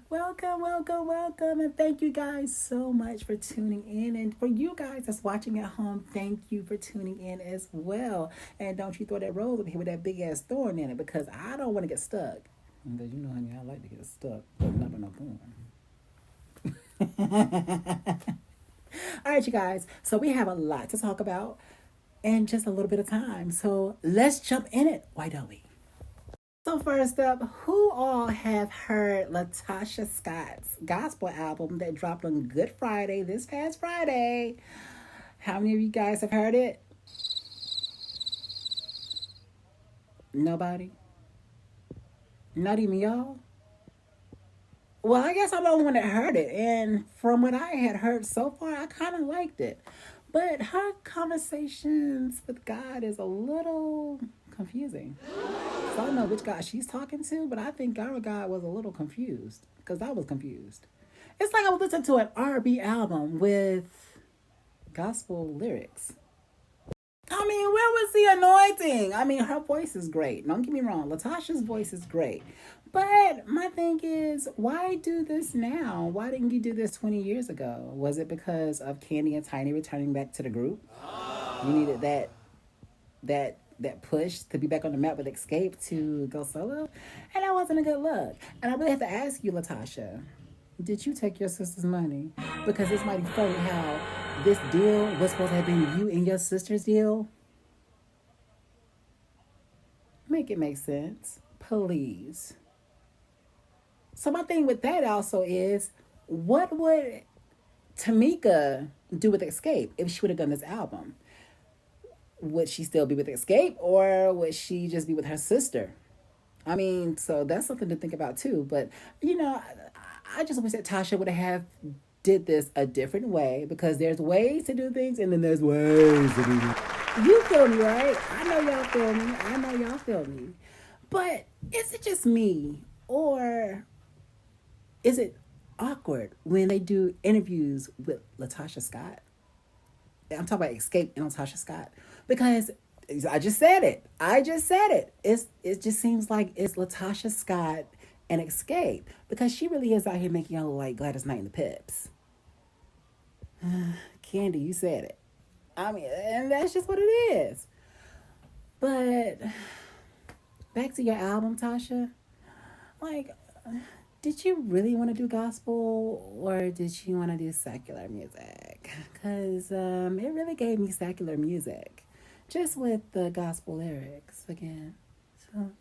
Welcome, welcome, welcome, and thank you guys so much for tuning in. And for you guys that's watching at home, thank you for tuning in as well. And don't you throw that rose up here with that big ass thorn in it because I don't want to get stuck. Because you know, honey, I like to get stuck, but not by no thorn. All right, you guys. So we have a lot to talk about in just a little bit of time. So let's jump in it. Why don't we? So first up, who all have heard LaTocha Scott's gospel album that dropped on Good Friday this past Friday? How many of you guys have heard it? Nobody? Not even y'all? Well, I guess I'm the only one that heard it, and from what I had heard so far, I kind of liked it. But her conversations with God is a little confusing. So I don't know which God she's talking to, but I think our God was a little confused because I was confused. It's like I was listening to an R&B album with gospel lyrics. I mean, where was the anointing? I mean, her voice is great. Don't get me wrong. LaTocha's voice is great. But my thing is, why do this now? Why didn't you do this 20 years ago? Was it because of Candy and Tiny returning back to the group? You needed that push to be back on the map with Escape to go solo? And that wasn't a good look. And I really have to ask you, LaTocha, did you take your sister's money? Because it's mighty funny how this deal was supposed to have been you and your sister's deal. Make it make sense, please. So my thing with that also is, what would Tamika do with Escape if she would have done this album? Would she still be with Escape or would she just be with her sister? I mean, so that's something to think about too. But I just wish that Tasha would have did this a different way because there's ways to do things and then there's ways to do things. You feel me, right? I know y'all feel me. I know y'all feel me. But is it just me or is it awkward when they do interviews with LaTocha Scott? I'm talking about Escape and LaTocha Scott because I just said it. I just said it. It just seems like it's LaTocha Scott and Escape because she really is out here making y'all look like Gladys Knight and the Pips. Candy, you said it. I mean, and that's just what it is. But back to your album, Tasha. Like, did you really want to do gospel or did you want to do secular music? Because it really gave me secular music, just with the gospel lyrics again. So,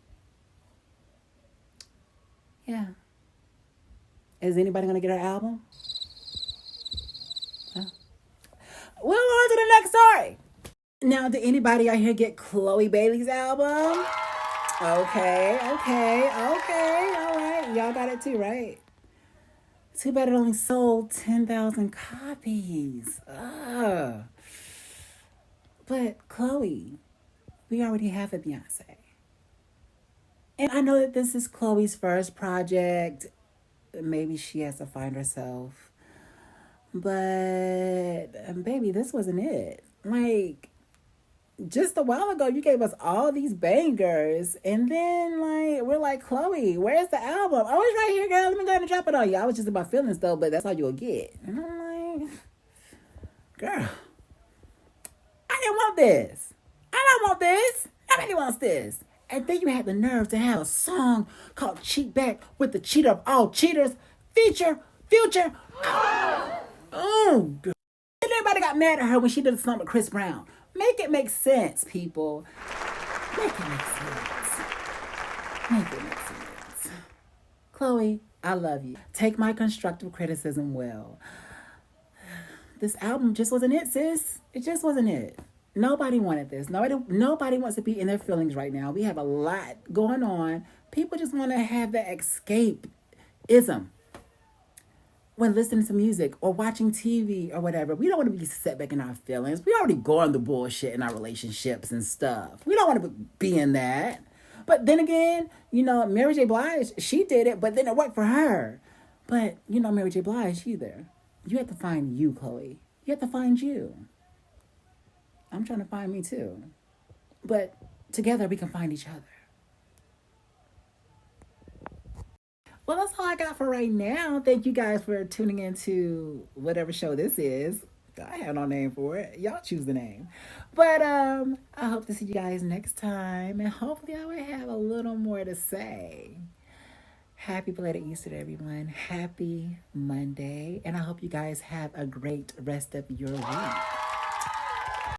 yeah. Is anybody going to get her album? Oh. We'll on to the next story. Now, did anybody out here get Chloe Bailey's album? Okay, okay, okay. All right. Y'all got it too, right? Too bad it only sold 10,000 copies. Ugh. But Chloe, we already have a Beyonce. And I know that this is Chloe's first project. Maybe she has to find herself. But, baby, this wasn't it. Like, just a while ago, you gave us all these bangers. And then, like, we're like, Chloe, where's the album? Oh, it's right here, girl. Let me go ahead and drop it on you. I was just about feelings, though, but that's all you'll get. And I'm like, girl, I didn't want this. I don't want this. Nobody wants this. And then you had the nerve to have a song called Cheat Back with the cheater of all cheaters, feature, future. Oh, girl. And everybody got mad at her when she did a song with Chris Brown. Make it make sense, people. Make it make sense. Make it make sense. Chloe, I love you. Take my constructive criticism well. This album just wasn't it, sis. It just wasn't it. Nobody wanted this. Nobody wants to be in their feelings right now. We have a lot going on. People just want to have that escapism when listening to music or watching TV or whatever. We don't want to be set back in our feelings. We already going through bullshit in our relationships and stuff. We don't want to be in that. But then again, Mary J. Blige, she did it, but then it worked for her. But Mary J. Blige either. You have to find you, Chloe. You have to find you. I'm trying to find me too. But together we can find each other. Well, that's all I got for right now. Thank you guys for tuning into whatever show this is. I have no name for it. Y'all choose the name. But I hope to see you guys next time, and hopefully I will have a little more to say. Happy belated Easter to everyone. Happy Monday. And I hope you guys have a great rest of your week.